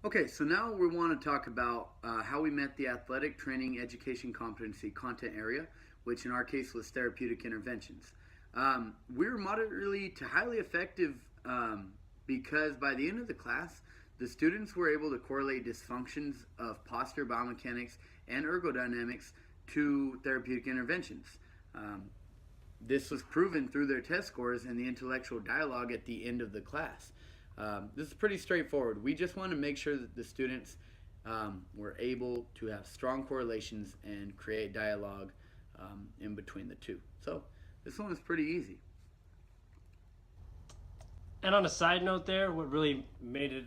Okay, so now we want to talk about how we met the athletic training education competency content area, which in our case was therapeutic interventions. We were moderately to highly effective because by the end of the class, the students were able to correlate dysfunctions of posture biomechanics and ergodynamics to therapeutic interventions. Um, this was proven through their test scores and the intellectual dialogue at the end of the class. This is pretty straightforward. We just want to make sure that the students were able to have strong correlations and create dialogue in between the two. So this one is pretty easy. And on a side note there, what really made it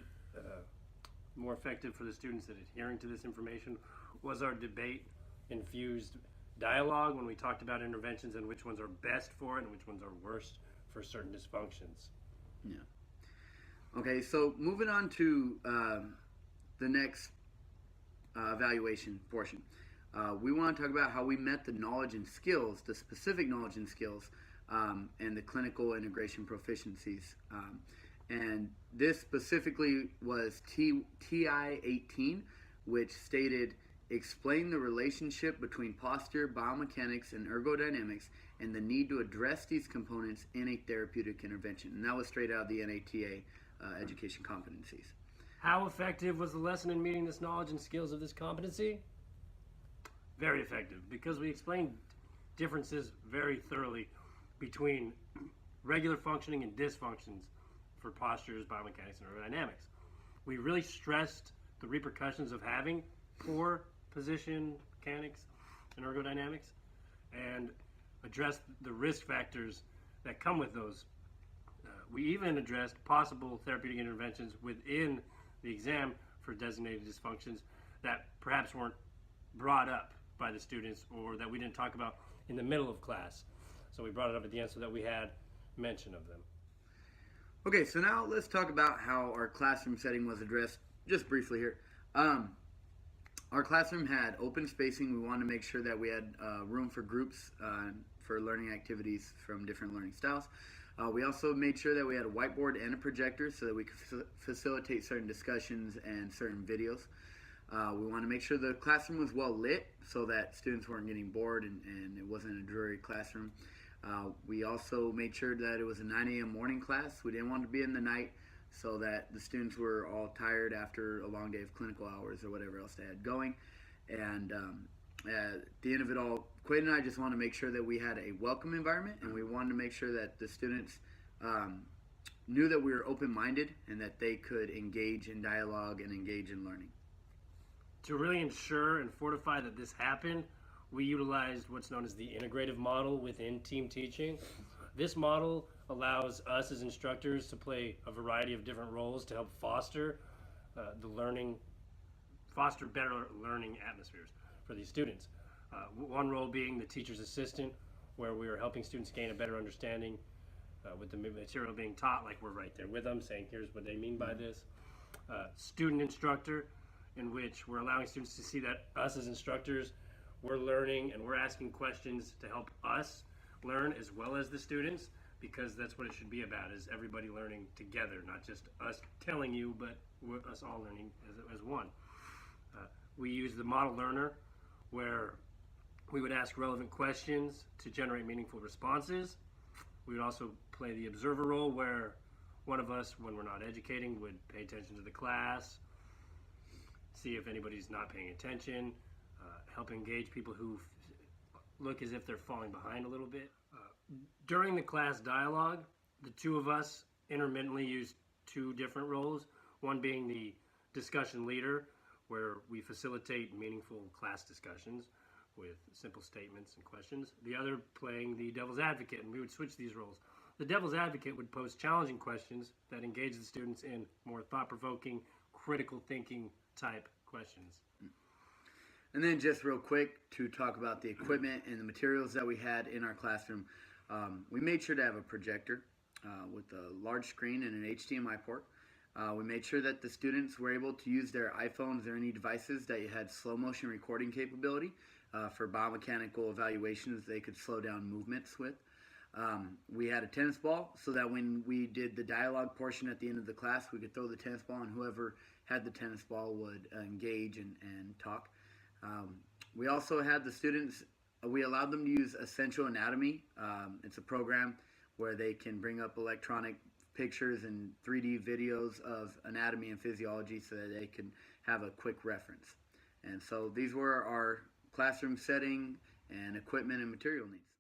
more effective for the students at adhering to this information was our debate infused dialogue when we talked about interventions and which ones are best for it and which ones are worst for certain dysfunctions. Yeah. Okay, so moving on to the next evaluation portion. We want to talk about how we met the knowledge and skills, the specific knowledge and skills, and the clinical integration proficiencies. And this specifically was TI 18, which stated explain the relationship between posture, biomechanics, and ergodynamics, and the need to address these components in a therapeutic intervention. And that was straight out of the NATA education competencies. How effective was the lesson in meeting this knowledge and skills of this competency? Very effective, because we explained differences very thoroughly between regular functioning and dysfunctions for postures, biomechanics, and aerodynamics. We really stressed the repercussions of having poor position mechanics and ergodynamics and addressed the risk factors that come with those. We even addressed possible therapeutic interventions within the exam for designated dysfunctions that perhaps weren't brought up by the students or that we didn't talk about in the middle of class. So we brought it up at the end so that we had mention of them. Okay, so now let's talk about how our classroom setting was addressed just briefly here. Our classroom had open spacing. We wanted to make sure that we had room for groups for learning activities from different learning styles. We also made sure that we had a whiteboard and a projector so that we could facilitate certain discussions and certain videos. We wanted to make sure the classroom was well lit so that students weren't getting bored and it wasn't a dreary classroom. We also made sure that it was a 9 a.m. morning class. We didn't want to be in the night so that the students were all tired after a long day of clinical hours or whatever else they had going. And at the end of it all, Quade and I just wanted to make sure that we had a welcome environment, and we wanted to make sure that the students knew that we were open-minded and that they could engage in dialogue and engage in learning. To really ensure and fortify that this happened, we utilized what's known as the integrative model within team teaching. This model allows us as instructors to play a variety of different roles to help foster foster better learning atmospheres for these students. One role being the teacher's assistant, where we are helping students gain a better understanding with the material being taught, like we're right there with them, saying here's what they mean by this. Student instructor, in which we're allowing students to see that us as instructors, we're learning and we're asking questions to help us learn as well as the students, because that's what it should be about, is everybody learning together, not just us telling you, but us all learning as one. We use the model learner, where we would ask relevant questions to generate meaningful responses. We would also play the observer role, where one of us, when we're not educating, would pay attention to the class, see if anybody's not paying attention, help engage people who look as if they're falling behind a little bit. During the class dialogue, the two of us intermittently used two different roles, one being the discussion leader, where we facilitate meaningful class discussions with simple statements and questions. The other playing the devil's advocate, and we would switch these roles. The devil's advocate would pose challenging questions that engage the students in more thought-provoking, critical thinking type questions. And then just real quick to talk about the equipment and the materials that we had in our classroom. We made sure to have a projector with a large screen and an HDMI port. We made sure that the students were able to use their iPhones or any devices that had slow motion recording capability for biomechanical evaluations they could slow down movements with. We had a tennis ball so that when we did the dialogue portion at the end of the class, we could throw the tennis ball and whoever had the tennis ball would engage and talk. We also had the students, we allowed them to use Essential Anatomy. It's a program where they can bring up electronic pictures and 3D videos of anatomy and physiology so that they can have a quick reference. And so these were our classroom setting and equipment and material needs.